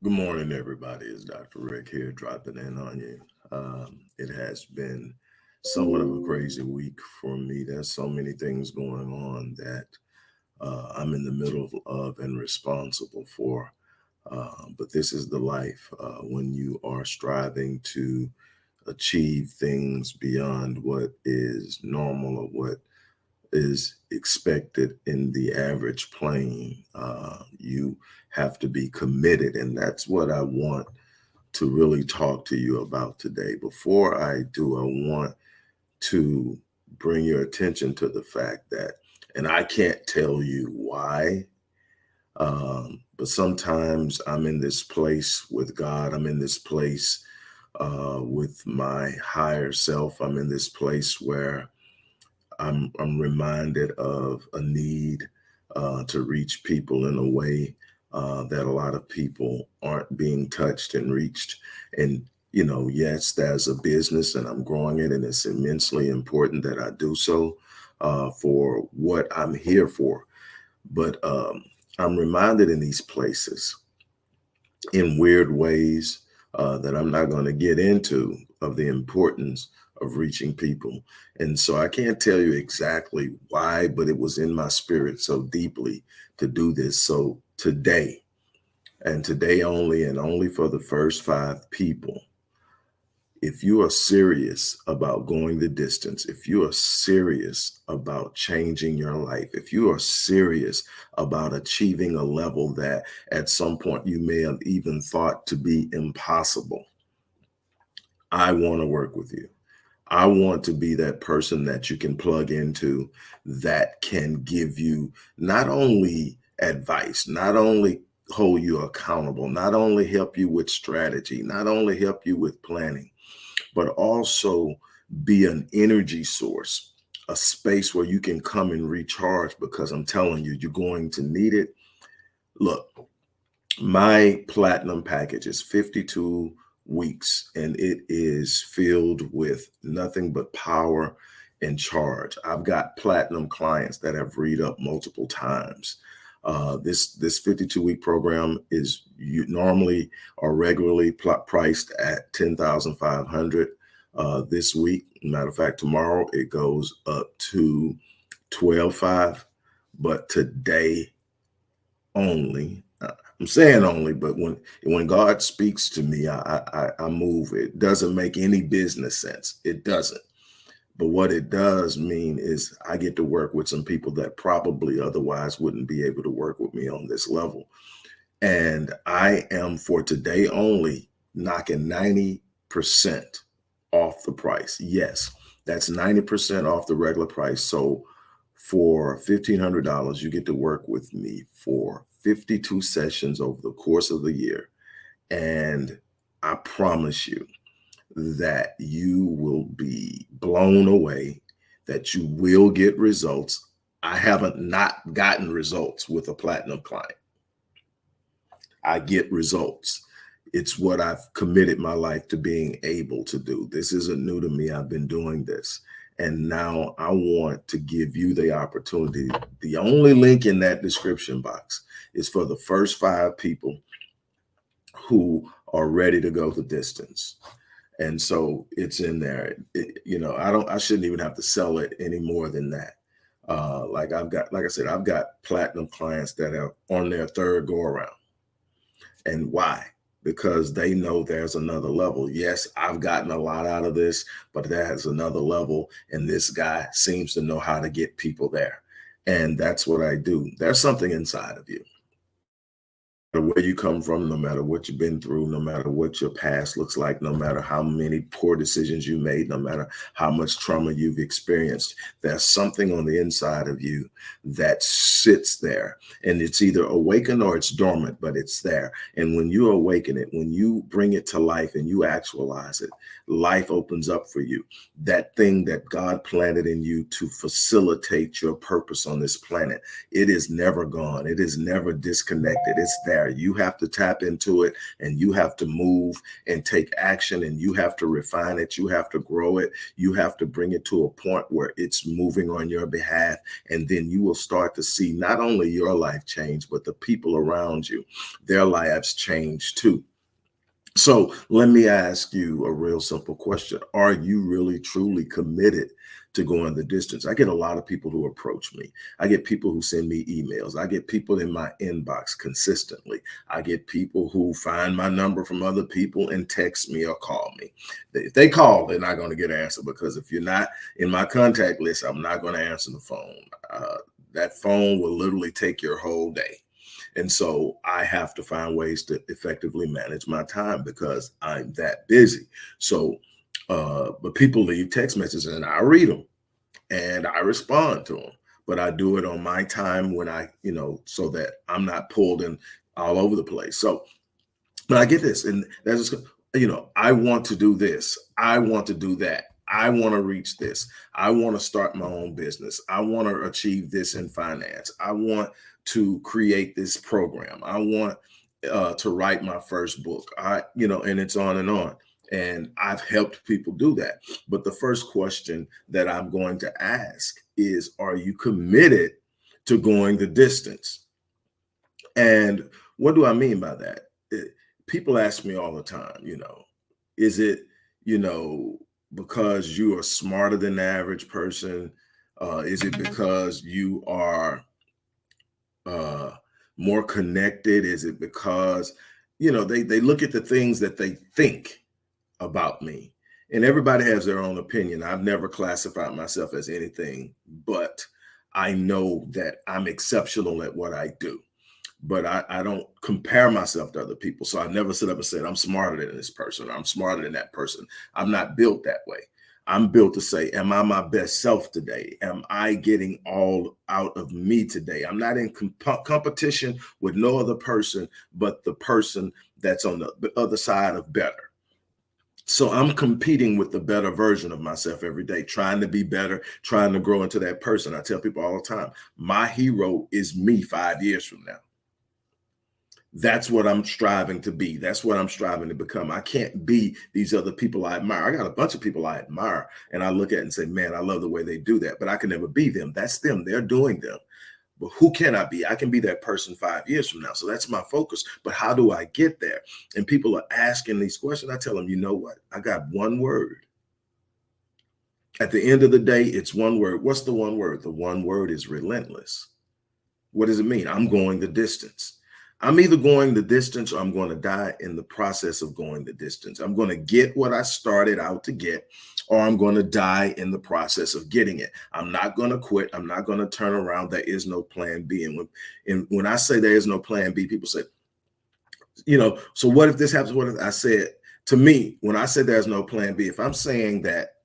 Good morning, everybody. It's Dr. Rick here, dropping in on you. It has been somewhat of a crazy week for me. There's so many things going on that I'm in the middle of and responsible for. But this is the life when you are striving to achieve things beyond what is normal or what is expected in the average plane. You have to be committed, and that's what I want to really talk to you about today. Before I do, I want to bring your attention to the fact that, and I can't tell you why, but sometimes I'm in this place with God. I'm in this place with my higher self. I'm in this place where I'm reminded of a need to reach people in a way that a lot of people aren't being touched and reached. And yes, there's a business, and I'm growing it, and it's immensely important that I do so for what I'm here for. But I'm reminded in these places in weird ways that I'm not going to get into of the importance of reaching people. And so I can't tell you exactly why, but it was in my spirit so deeply to do this. So today, and today only, and only for the first 5 people, if you are serious about going the distance, if you are serious about changing your life, if you are serious about achieving a level that at some point you may have even thought to be impossible, I want to work with you. I want to be that person that you can plug into that can give you not only advice, not only hold you accountable, not only help you with strategy, not only help you with planning, but also be an energy source, a space where you can come and recharge, because I'm telling you, you're going to need it. Look, my platinum package is 52 weeks, and it is filled with nothing but power and charge. I've got platinum clients that have read up multiple times. This 52-week program is normally or regularly priced at 10,500. This week, matter of fact, tomorrow it goes up to 12,500. But today only, I'm saying only, but when God speaks to me, I move. It doesn't make any business sense. It doesn't. But what it does mean is I get to work with some people that probably otherwise wouldn't be able to work with me on this level. And I am, for today only, knocking 90% off the price. Yes, that's 90% off the regular price. So for $1,500, you get to work with me for 52 sessions over the course of the year. And I promise you that you will be blown away, that you will get results. I haven't not gotten results with a platinum client. I get results. It's what I've committed my life to being able to do. This isn't new to me. I've been doing this. And now I want to give you the opportunity. The only link in that description box is for the first 5 people who are ready to go the distance. And so it's in there. I shouldn't even have to sell it any more than that. Like I said, I've got platinum clients that are on their third go around. And why? Because they know there's another level. Yes, I've gotten a lot out of this, but there's another level. And this guy seems to know how to get people there. And that's what I do. There's something inside of you, where you come from, no matter what you've been through, no matter what your past looks like, no matter how many poor decisions you made, no matter how much trauma you've experienced, there's something on the inside of you that sits there, and it's either awakened or it's dormant, but it's there. And when you awaken it, when you bring it to life and you actualize it, life opens up for you. That thing that God planted in you to facilitate your purpose on this planet, it is never gone. It is never disconnected. It's there. desire. You have to tap into it, and you have to move and take action, and you have to refine it. You have to grow it. You have to bring it to a point where it's moving on your behalf. And then you will start to see not only your life change, but the people around you, their lives change too. So let me ask you a real simple question. Are you really truly committed to going the distance? I get a lot of people who approach me. I get people who send me emails. I get people in my inbox consistently. I get people who find my number from other people and text me or call me. If they call, they're not going to get an answer, because if you're not in my contact list, I'm not going to answer the phone. That phone will literally take your whole day. And so I have to find ways to effectively manage my time because I'm that busy. So, but people leave text messages and I read them and I respond to them, but I do it on my time when so that I'm not pulled in all over the place. So, but I get this, and that's just, I want to do this. I want to do that. I want to reach this. I want to start my own business. I want to achieve this in finance. I want to create this program. I want to write my first book. And it's on and on. And I've helped people do that. But the first question that I'm going to ask is, are you committed to going the distance? And what do I mean by that? People ask me all the time, is it, because you are smarter than the average person? Is it because you are more connected? Is it because, they look at the things that they think about me, and everybody has their own opinion. I've never classified myself as anything, but I know that I'm exceptional at what I do. But I don't compare myself to other people. So I never sit up and said, I'm smarter than this person, or I'm smarter than that person. I'm not built that way. I'm built to say, am I my best self today? Am I getting all out of me today? I'm not in competition with no other person but the person that's on the other side of better. So I'm competing with the better version of myself every day, trying to be better, trying to grow into that person. I tell people all the time, my hero is me 5 years from now. That's what I'm striving to be. That's what I'm striving to become. I can't be these other people I admire. I got a bunch of people I admire, and I look at it and say, man, I love the way they do that, but I can never be them. That's them. They're doing them. But who can I be? I can be that person 5 years from now. So that's my focus. But how do I get there? And people are asking these questions. I tell them, you know what? I got one word. At the end of the day, it's one word. What's the one word? The one word is relentless. What does it mean? I'm going the distance. I'm either going the distance or I'm going to die in the process of going the distance. I'm going to get what I started out to get, or I'm going to die in the process of getting it. I'm not going to quit. I'm not going to turn around. There is no plan B. And when I say there is no plan B, people say, so what if this happens? What if I said, to me, when I said there's no plan B, if I'm saying that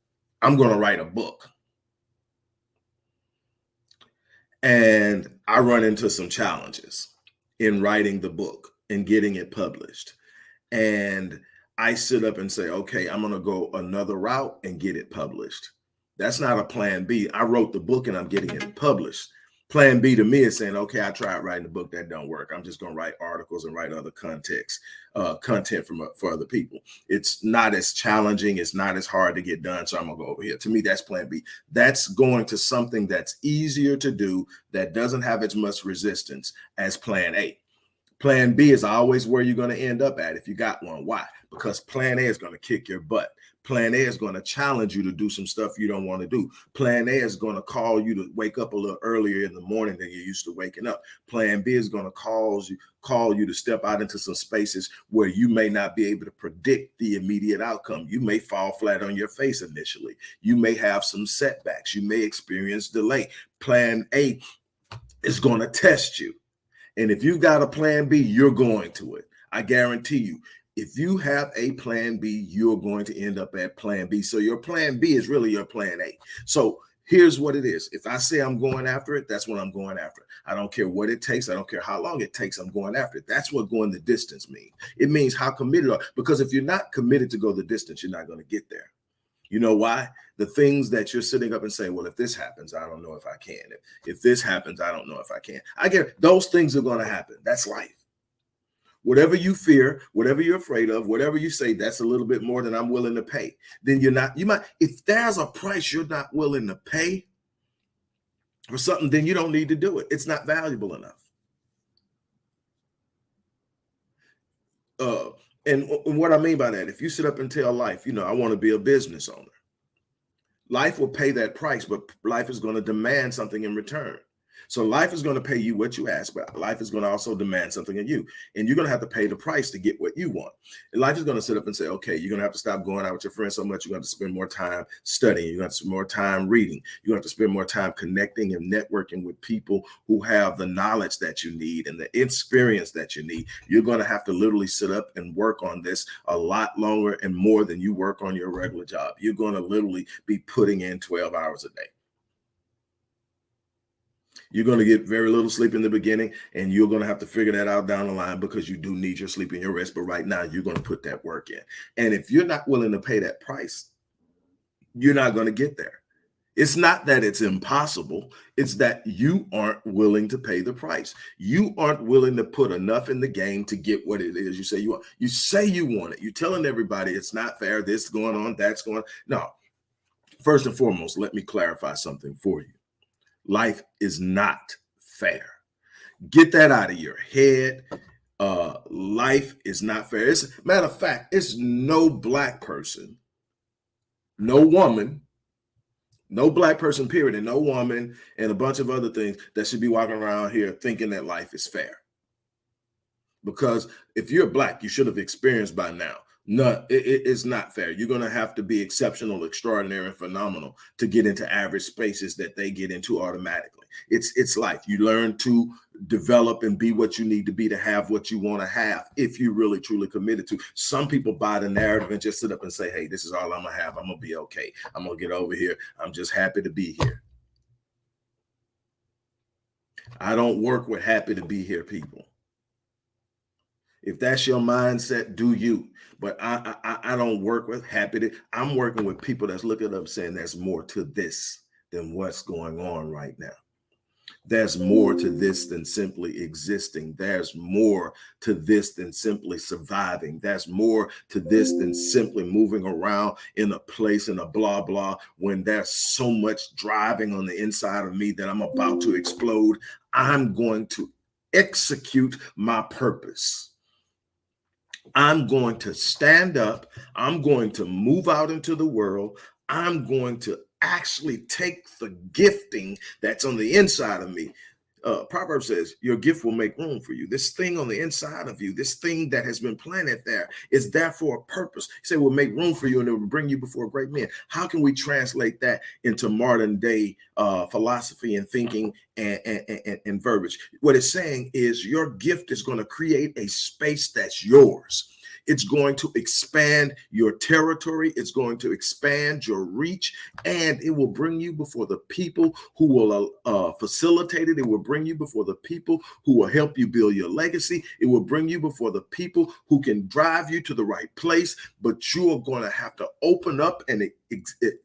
I'm going to write a book and I run into some challenges in writing the book and getting it published, and I sit up and say, okay, I'm going to go another route and get it published. That's not a plan B. I wrote the book and I'm getting it published. Plan B to me is saying, okay, I tried writing the book, that don't work. I'm just going to write articles and write other content for other people. It's not as challenging. It's not as hard to get done. So I'm going to go over here. To me, that's plan B. That's going to something that's easier to do, that doesn't have as much resistance as plan A. Plan B is always where you're going to end up at if you got one. Why? Because plan A is going to kick your butt. Plan A is going to challenge you to do some stuff you don't want to do. Plan A is going to call you to wake up a little earlier in the morning than you're used to waking up. Plan B is going to call you to step out into some spaces where you may not be able to predict the immediate outcome. You may fall flat on your face initially. You may have some setbacks. You may experience delay. Plan A is going to test you. And if you've got a plan B, you're going to it. I guarantee you. If you have a plan B, you're going to end up at plan B. So your plan B is really your plan A. So here's what it is. If I say I'm going after it, that's what I'm going after. I don't care what it takes. I don't care how long it takes. I'm going after it. That's what going the distance means. It means how committed you are. Because if you're not committed to go the distance, you're not going to get there. You know why? The things that you're sitting up and saying, well, if this happens, I don't know if I can. If this happens, I don't know if I can. I get those things are going to happen. That's life. Whatever you fear, whatever you're afraid of, whatever you say, that's a little bit more than I'm willing to pay. Then you might, if there's a price you're not willing to pay for something, then you don't need to do it. It's not valuable enough. Uh, and what I mean by that, if you sit up and tell life, I want to be a business owner, life will pay that price, but life is going to demand something in return. So life is going to pay you what you ask, but life is going to also demand something in you. And you're going to have to pay the price to get what you want. And life is going to sit up and say, okay, you're going to have to stop going out with your friends so much. You're going to have to spend more time studying. You're going to have to spend more time reading. You're going to have to spend more time connecting and networking with people who have the knowledge that you need and the experience that you need. You're going to have to literally sit up and work on this a lot longer and more than you work on your regular job. You're going to literally be putting in 12 hours a day. You're going to get very little sleep in the beginning, and you're going to have to figure that out down the line because you do need your sleep and your rest. But right now, you're going to put that work in. And if you're not willing to pay that price, you're not going to get there. It's not that it's impossible. It's that you aren't willing to pay the price. You aren't willing to put enough in the game to get what it is you say you want. You say you want it. You're telling everybody it's not fair. This is going on, that's going on. No. First and foremost, let me clarify something for you. Life is not fair. Get that out of your head. Life is not fair. Matter of fact, it's no black person, no woman, no black person, period, and no woman, and a bunch of other things that should be walking around here thinking that life is fair. Because if you're black, you should have experienced by now. No, it's not fair. You're going to have to be exceptional, extraordinary, and phenomenal to get into average spaces that they get into automatically. It's life. You learn to develop and be what you need to be to have what you want to have if you really, truly committed to. Some people buy the narrative and just sit up and say, hey, this is all I'm going to have. I'm going to be okay. I'm going to get over here. I'm just happy to be here. I don't work with happy to be here people. If that's your mindset, do you. But I don't work with happy to. I'm working with people that's looking up saying there's more to this than what's going on right now. There's more to this than simply existing. There's more to this than simply surviving. There's more to this than simply moving around in a place in a blah, blah, when there's so much driving on the inside of me that I'm about to explode. I'm going to execute my purpose. I'm going to stand up. I'm going to move out into the world. I'm going to actually take the gifting that's on the inside of me. Proverbs says your gift will make room for you. This thing on the inside of you, this thing that has been planted there is there for a purpose. He said will make room for you and it will bring you before great men. How can we translate that into modern day philosophy and thinking and verbiage? What it's saying is your gift is going to create a space that's yours. It's going to expand your territory. It's going to expand your reach, and it will bring you before the people who will facilitate it. It will bring you before the people who will help you build your legacy. It will bring you before the people who can drive you to the right place, but you are going to have to open up and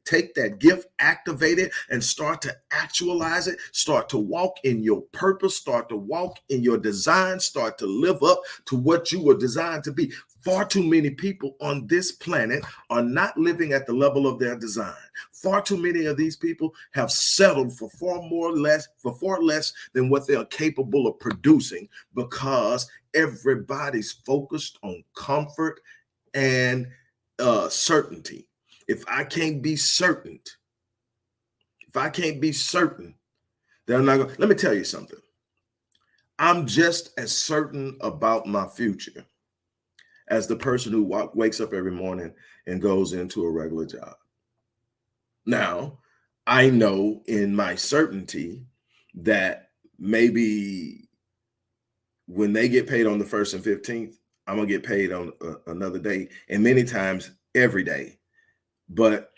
take that gift, activate it, and start to actualize it, start to walk in your purpose, start to walk in your design, start to live up to what you were designed to be. Far too many people on this planet are not living at the level of their design. Far too many of these people have settled for far less than what they are capable of producing because everybody's focused on comfort and certainty. If I can't be certain, then I'm not going. Let me tell you something. I'm just as certain about my future as the person who wakes up every morning and goes into a regular job. Now, I know in my certainty that maybe when they get paid on the 1st and 15th, I'm going to get paid on another day, and many times every day. But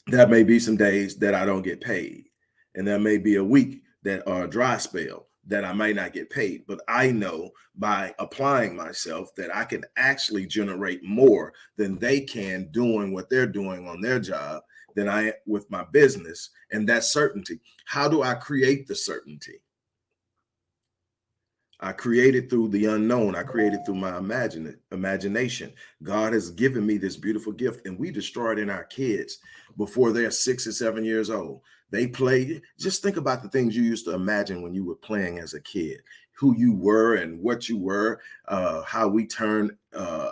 there may be some days that I don't get paid, and there may be a week that are a dry spell that I might not get paid. But I know by applying myself that I can actually generate more than they can doing what they're doing on their job than I with my business. And that's certainty. How do I create the certainty? I created through the unknown. I created through my imagination. God has given me this beautiful gift, and we destroy it in our kids before they're 6 or 7 years old. They play. Just think about the things you used to imagine when you were playing as a kid, who you were and what you were, how we turn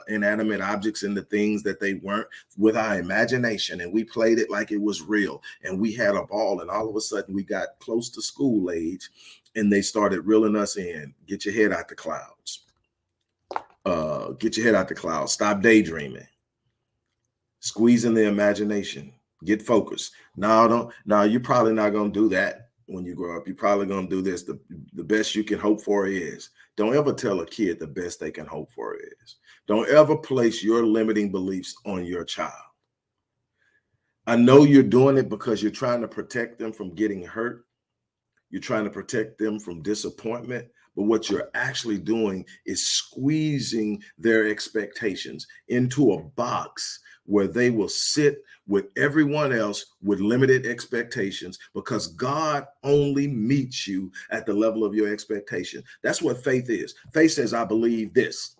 inanimate objects into things that they weren't with our imagination. And we played it like it was real. And we had a ball. And all of a sudden we got close to school age and they started reeling us in. Get your head out the clouds. Get your head out the clouds. Stop daydreaming. Squeeze in the imagination. Get focused. Now, you're probably not going to do that when you grow up. You're probably going to do this. The best you can hope for is. Don't ever tell a kid the best they can hope for is. Don't ever place your limiting beliefs on your child. I know you're doing it because you're trying to protect them from getting hurt. You're trying to protect them from disappointment. But what you're actually doing is squeezing their expectations into a box where they will sit with everyone else with limited expectations, because God only meets you at the level of your expectation. That's what faith is. Faith says, I believe this.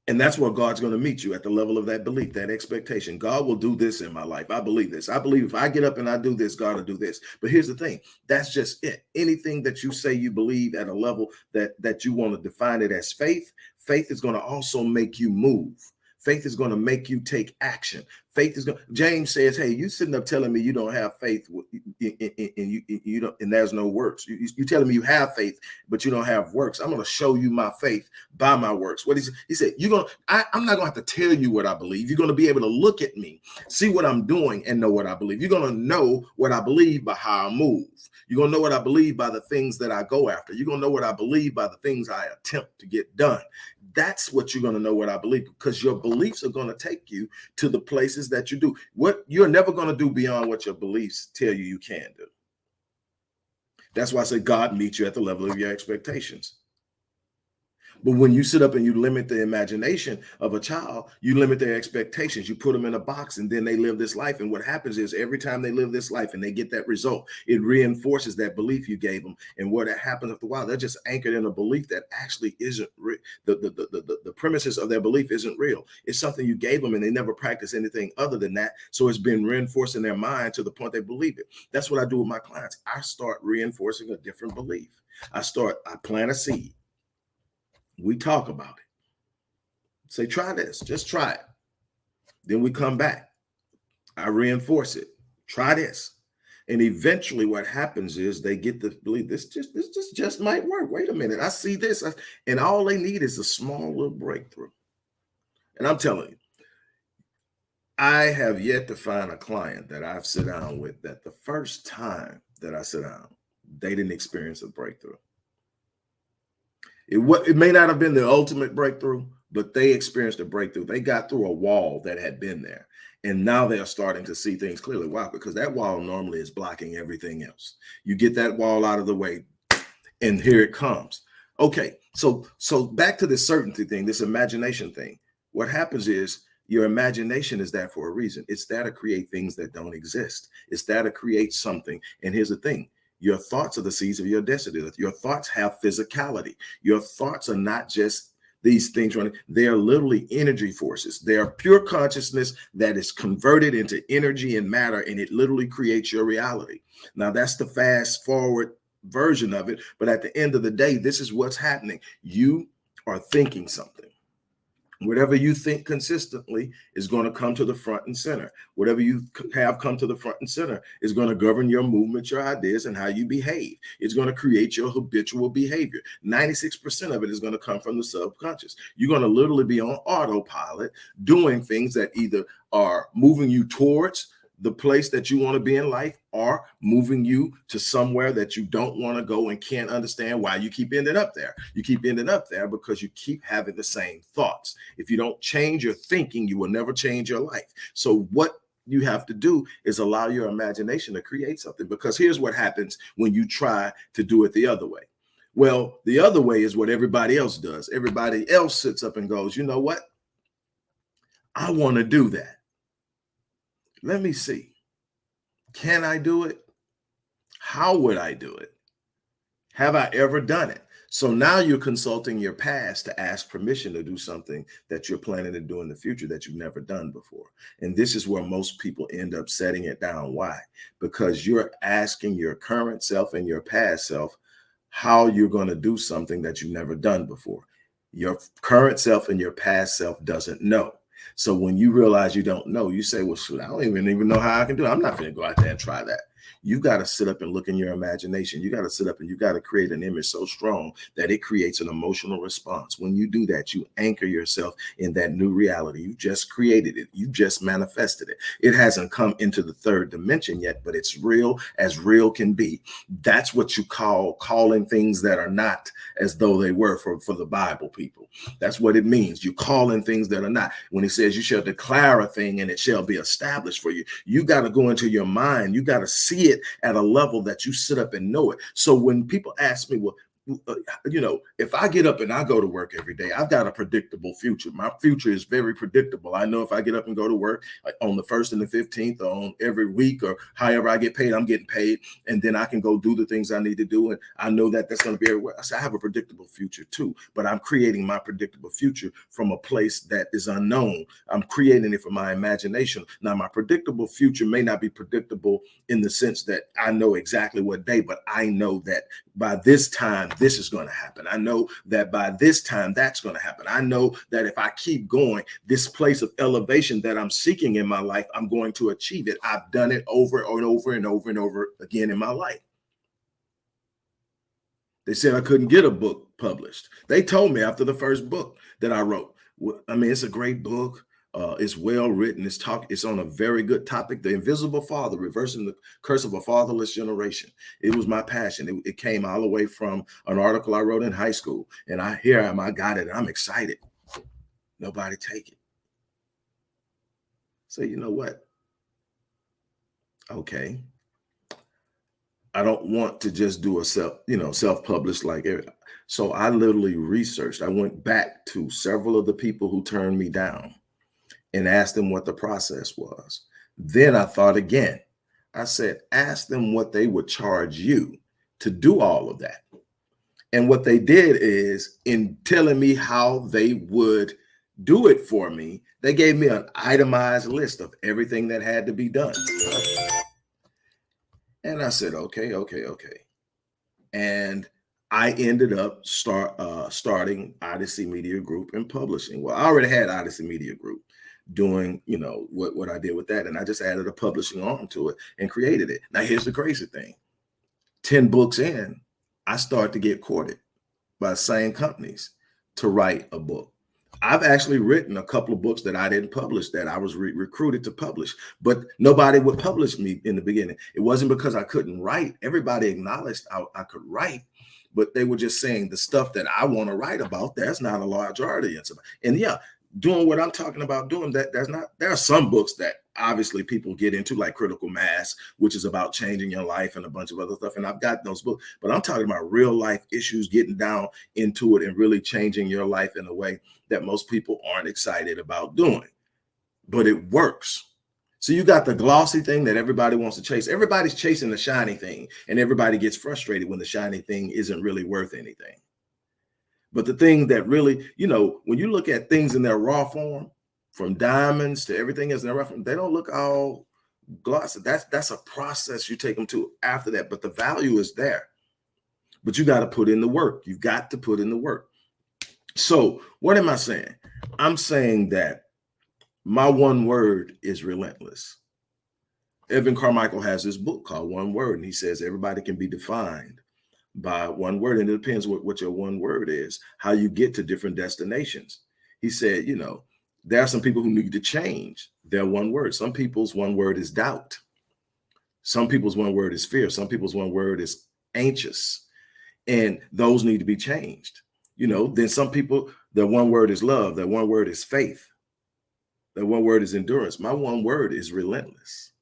And that's where God's going to meet you, at the level of that belief, that expectation. God will do this in my life. I believe this. I believe if I get up and I do this, God will do this. But here's the thing. That's just it. Anything that you say you believe at a level that you want to define it as faith, faith is going to also make you move. Faith is going to make you take action. Faith is going. James says, "Hey, you sitting up telling me you don't have faith, and you don't, and there's no works. You telling me you have faith, but you don't have works. I'm going to show you my faith by my works." What he said, "You're going. I'm not going to have to tell you what I believe. You're going to be able to look at me, see what I'm doing, and know what I believe. You're going to know what I believe by how I move. You're going to know what I believe by the things that I go after. You're going to know what I believe by the things I attempt to get done." That's what you're going to know what I believe, because your beliefs are going to take you to the places that you do. What you're never going to do beyond what your beliefs tell you can do. That's why I say God meets you at the level of your expectations. But when you sit up and you limit the imagination of a child, you limit their expectations. You put them in a box and then they live this life. And what happens is every time they live this life and they get that result, it reinforces that belief you gave them. And what happens after a while, they're just anchored in a belief that actually isn't real. The premises of their belief isn't real. It's something you gave them and they never practice anything other than that. So it's been reinforced in their mind to the point they believe it. That's what I do with my clients. I start reinforcing a different belief. I plant a seed. We talk about it. Say, try this, just try it. Then we come back. I reinforce it. Try this. And eventually what happens is they get to believe this just might work. Wait a minute. I see this. And all they need is a small little breakthrough. And I'm telling you, I have yet to find a client that I've sat down with that the first time that I sit down, they didn't experience a breakthrough. It may not have been the ultimate breakthrough, but they experienced a breakthrough. They got through a wall that had been there. And now they are starting to see things clearly. Why? Because that wall normally is blocking everything else. You get that wall out of the way, and here it comes. Okay, so back to this certainty thing, this imagination thing. What happens is your imagination is there for a reason. It's there to create things that don't exist. It's there to create something. And here's the thing. Your thoughts are the seeds of your destiny. Your thoughts have physicality. Your thoughts are not just these things running. They are literally energy forces. They are pure consciousness that is converted into energy and matter, and it literally creates your reality. Now, that's the fast forward version of it. But at the end of the day, this is what's happening. You are thinking something. Whatever you think consistently is going to come to the front and center. Whatever you have come to the front and center is going to govern your movement, your ideas, and how you behave. It's going to create your habitual behavior. 96% of it is going to come from the subconscious. You're going to literally be on autopilot doing things that either are moving you towards the place that you want to be in life, or moving you to somewhere that you don't want to go and can't understand why you keep ending up there. You keep ending up there because you keep having the same thoughts. If you don't change your thinking, you will never change your life. So what you have to do is allow your imagination to create something, because here's what happens when you try to do it the other way. Well, the other way is what everybody else does. Everybody else sits up and goes, you know what? I want to do that. Let me see. Can I do it? How would I do it? Have I ever done it? So now you're consulting your past to ask permission to do something that you're planning to do in the future that you've never done before. And this is where most people end up setting it down. Why? Because you're asking your current self and your past self how you're going to do something that you've never done before. Your current self and your past self doesn't know. So when you realize you don't know, you say, well, shoot, I don't even know how I can do it. I'm not going to go out there and try that. You've got to sit up and look in your imagination. You got to sit up and you got to create an image so strong that it creates an emotional response. When you do that, you anchor yourself in that new reality. You just created it. You just manifested it. It hasn't come into the third dimension yet, but it's real as real can be. That's what you call calling things that are not as though they were for the Bible people. That's what it means. You call in things that are not. When he says you shall declare a thing and it shall be established for you, you got to go into your mind. You got to see it at a level that you sit up and know it. So when people ask me, well, if I get up and I go to work every day, I've got a predictable future. My future is very predictable. I know if I get up and go to work on the 1st and the 15th, or on every week, or however I get paid, I'm getting paid. And then I can go do the things I need to do. And I know that that's going to be everywhere. I say I have a predictable future too, but I'm creating my predictable future from a place that is unknown. I'm creating it from my imagination. Now, my predictable future may not be predictable in the sense that I know exactly what day, but I know that by this time, this is going to happen. I know that by this time, that's going to happen. I know that if I keep going, this place of elevation that I'm seeking in my life, I'm going to achieve it. I've done it over and over and over and over again in my life. They said I couldn't get a book published. They told me after the first book that I wrote. I mean, it's a great book. It's well written. It's on a very good topic. The Invisible Father, reversing the curse of a fatherless generation. It was my passion. It came all the way from an article I wrote in high school. And I got it. And I'm excited. Nobody take it. So you know what? Okay. I don't want to just do a self-published like it. So I literally researched. I went back to several of the people who turned me down and asked them what the process was. Then I thought again. I said, ask them what they would charge you to do all of that. And what they did is, in telling me how they would do it for me, they gave me an itemized list of everything that had to be done. And I said, okay. And I ended up starting Odyssey Media Group and publishing. Well, I already had Odyssey Media Group doing, what I did with that. And I just added a publishing arm to it and created it. Now, here's the crazy thing. 10 books in, I started to get courted by the same companies to write a book. I've actually written a couple of books that I didn't publish, that I was recruited to publish, but nobody would publish me in the beginning. It wasn't because I couldn't write. Everybody acknowledged I could write, but they were just saying the stuff that I want to write about, there's not a large audience. And yeah, doing what I'm talking about doing, there are some books that obviously people get into, like Critical Mass, which is about changing your life, and a bunch of other stuff. And I've got those books, but I'm talking about real life issues, getting down into it and really changing your life in a way that most people aren't excited about doing, but it works. So you got the glossy thing that everybody wants to chase. Everybody's chasing the shiny thing, and everybody gets frustrated when the shiny thing isn't really worth anything. But the thing that really, when you look at things in their raw form, from diamonds to everything else in their raw form, they don't look all glossy. That's a process you take them to after that. But the value is there. But you got to put in the work. You've got to put in the work. So what am I saying? I'm saying that my one word is relentless. Evan Carmichael has this book called One Word, and he says everybody can be defined by one word, and it depends what your one word is, how you get to different destinations. He said, there are some people who need to change their one word. Some people's one word is doubt. Some people's one word is fear. Some people's one word is anxious, and those need to be changed. Then some people, their one word is love. Their one word is faith. Their one word is endurance. My one word is relentless.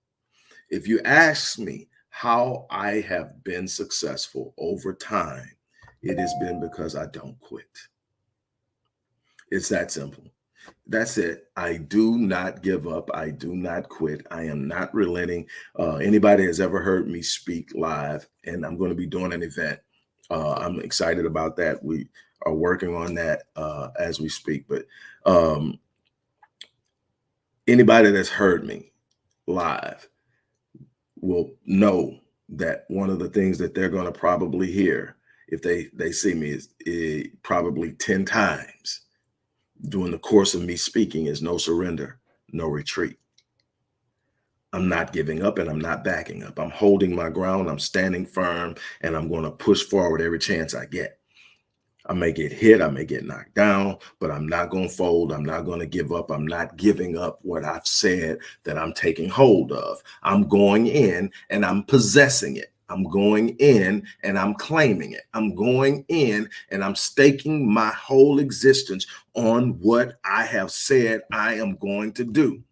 If you ask me how I have been successful over time, it has been because I don't quit. It's that simple. That's it. I do not give up. I do not quit. I am not relenting. Anybody has ever heard me speak live, and I'm going to be doing an event I'm excited about that. We are working on that as we speak. But um, anybody that's heard me live will know that one of the things that they're going to probably hear if they see me is probably 10 times during the course of me speaking is no surrender, no retreat. I'm not giving up and I'm not backing up. I'm holding my ground. I'm standing firm and I'm going to push forward every chance I get. I may get hit, I may get knocked down, but I'm not going to fold. I'm not going to give up. I'm not giving up what I've said that I'm taking hold of. I'm going in and I'm possessing it. I'm going in and I'm claiming it. I'm going in and I'm staking my whole existence on what I have said I am going to do.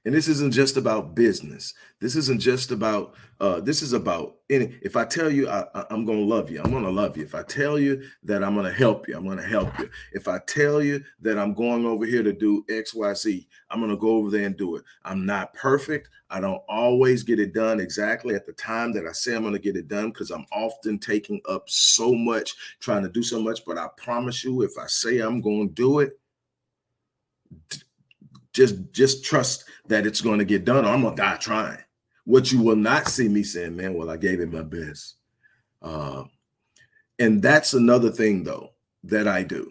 And this isn't just about business. This isn't just about, this is about any, if I tell you I'm going to love you, I'm going to love you. If I tell you that I'm going to help you, I'm going to help you. If I tell you that I'm going over here to do X, Y, Z, I'm going to go over there and do it. I'm not perfect. I don't always get it done exactly at the time that I say I'm going to get it done because I'm often taking up so much, trying to do so much. But I promise you, if I say I'm going to do it, just trust that it's going to get done, or I'm gonna die trying. What you will not see me saying, man, well, I gave it my best. And that's another thing, though, that I do.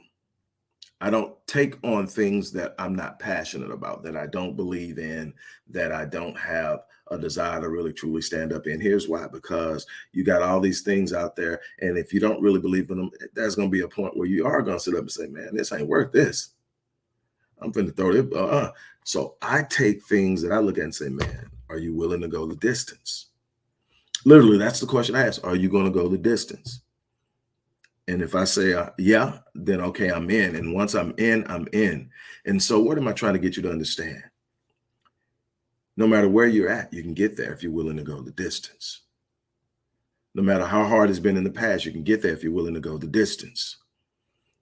I don't take on things that I'm not passionate about, that I don't believe in, that I don't have a desire to really truly stand up in. Here's why: because you got all these things out there, and if you don't really believe in them, there's going to be a point where you are going to sit up and say, man, this ain't worth this. I'm going to throw it. So I take things that I look at and say, man, are you willing to go the distance? Literally, that's the question I ask. Are you going to go the distance? And if I say, yeah, then okay, I'm in. And once I'm in, I'm in. And so what am I trying to get you to understand? No matter where you're at, you can get there if you're willing to go the distance. No matter how hard it's been in the past, you can get there if you're willing to go the distance.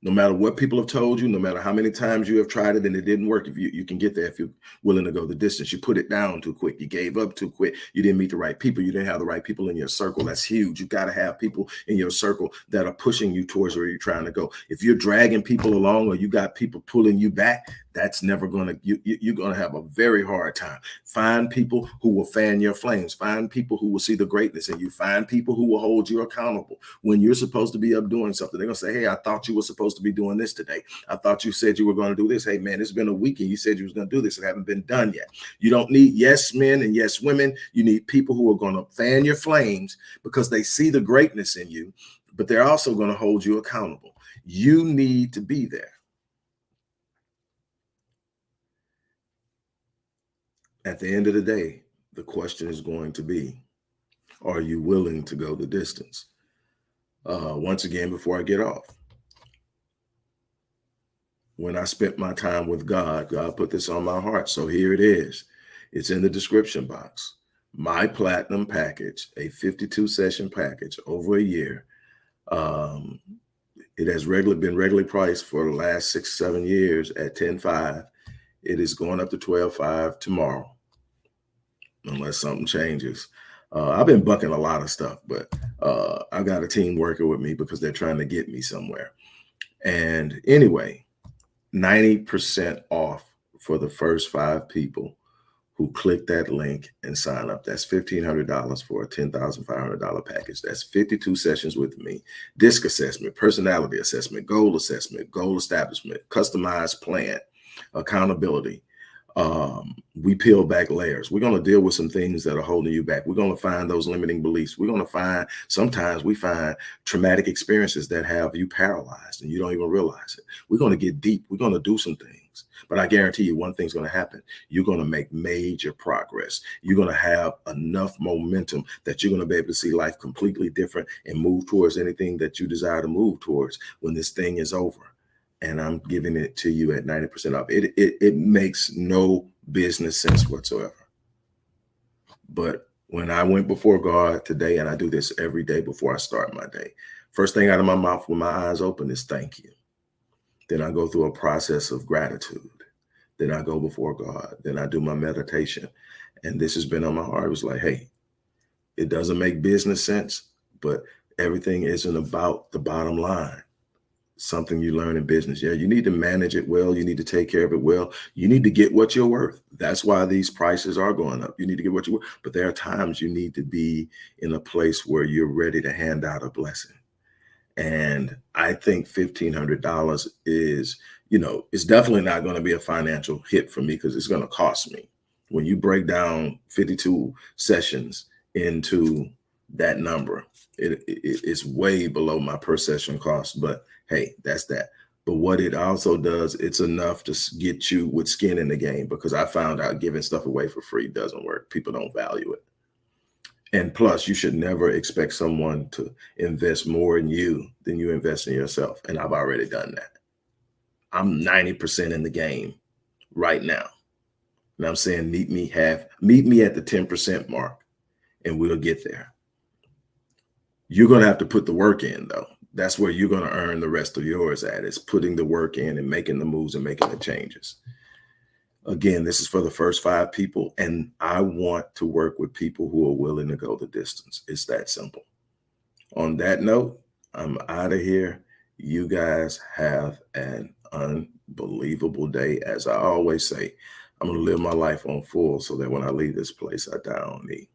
No matter what people have told you, no matter how many times you have tried it and it didn't work, if you can get there if you're willing to go the distance. You put it down too quick. You gave up too quick. You didn't meet the right people. You didn't have the right people in your circle. That's huge. You got to have people in your circle that are pushing you towards where you're trying to go. If you're dragging people along or you got people pulling you back, that's never going to, you're going to have a very hard time. Find people who will fan your flames. Find people who will see the greatness in you. Find people who will hold you accountable. When you're supposed to be up doing something, they're going to say, hey, I thought you were supposed to be doing this today. I thought you said you were going to do this. Hey, man, it's been a week and you said you was going to do this. It haven't been done yet. You don't need yes men and yes women. You need people who are going to fan your flames because they see the greatness in you, but they're also going to hold you accountable. You need to be there. At the end of the day, the question is going to be, are you willing to go the distance? Once again, before I get off, when I spent my time with God, God put this on my heart. So here it is. It's in the description box. My platinum package, a 52 session package over a year. It has been regularly priced for the last 6-7 years at $10,500. It is going up to $12,500 tomorrow, unless something changes. I've been bucking a lot of stuff, but I got a team working with me because they're trying to get me somewhere. And anyway, 90% off for the first 5 people who click that link and sign up. That's $1,500 for a $10,500 package. That's 52 sessions with me, DISC assessment, personality assessment, goal establishment, customized plan, accountability. We peel back layers. We're going to deal with some things that are holding you back. We're going to find those limiting beliefs. We're going to find, sometimes we find traumatic experiences that have you paralyzed and you don't even realize it. We're going to get deep. We're going to do some things, but I guarantee you one thing's going to happen. You're going to make major progress. You're going to have enough momentum that you're going to be able to see life completely different and move towards anything that you desire to move towards when this thing is over. And I'm giving it to you at 90% off. It makes no business sense whatsoever. But when I went before God today, and I do this every day before I start my day, first thing out of my mouth when my eyes open is thank you. Then I go through a process of gratitude. Then I go before God. Then I do my meditation. And this has been on my heart. It was like, hey, it doesn't make business sense, but everything isn't about the bottom line. Something you learn in business. Yeah, you need to manage it well. You need to take care of it well. You need to get what you're worth. That's why these prices are going up. You need to get what you're worth. But there are times you need to be in a place where you're ready to hand out a blessing. And I think $1,500 is, it's definitely not going to be a financial hit for me because it's going to cost me. When you break down 52 sessions into that number, it's way below my per session cost. But hey, that's that. But what it also does, it's enough to get you with skin in the game, because I found out giving stuff away for free doesn't work. People don't value it. And plus, you should never expect someone to invest more in you than you invest in yourself. And I've already done that. I'm 90% in the game right now. And I'm saying, meet me at the 10% mark and we'll get there. You're going to have to put the work in, though. That's where you're going to earn the rest of yours at, is putting the work in and making the moves and making the changes. Again, this is for the first 5 people, and I want to work with people who are willing to go the distance. It's that simple. On that note, I'm out of here. You guys have an unbelievable day. As I always say, I'm going to live my life on full so that when I leave this place, I die on me.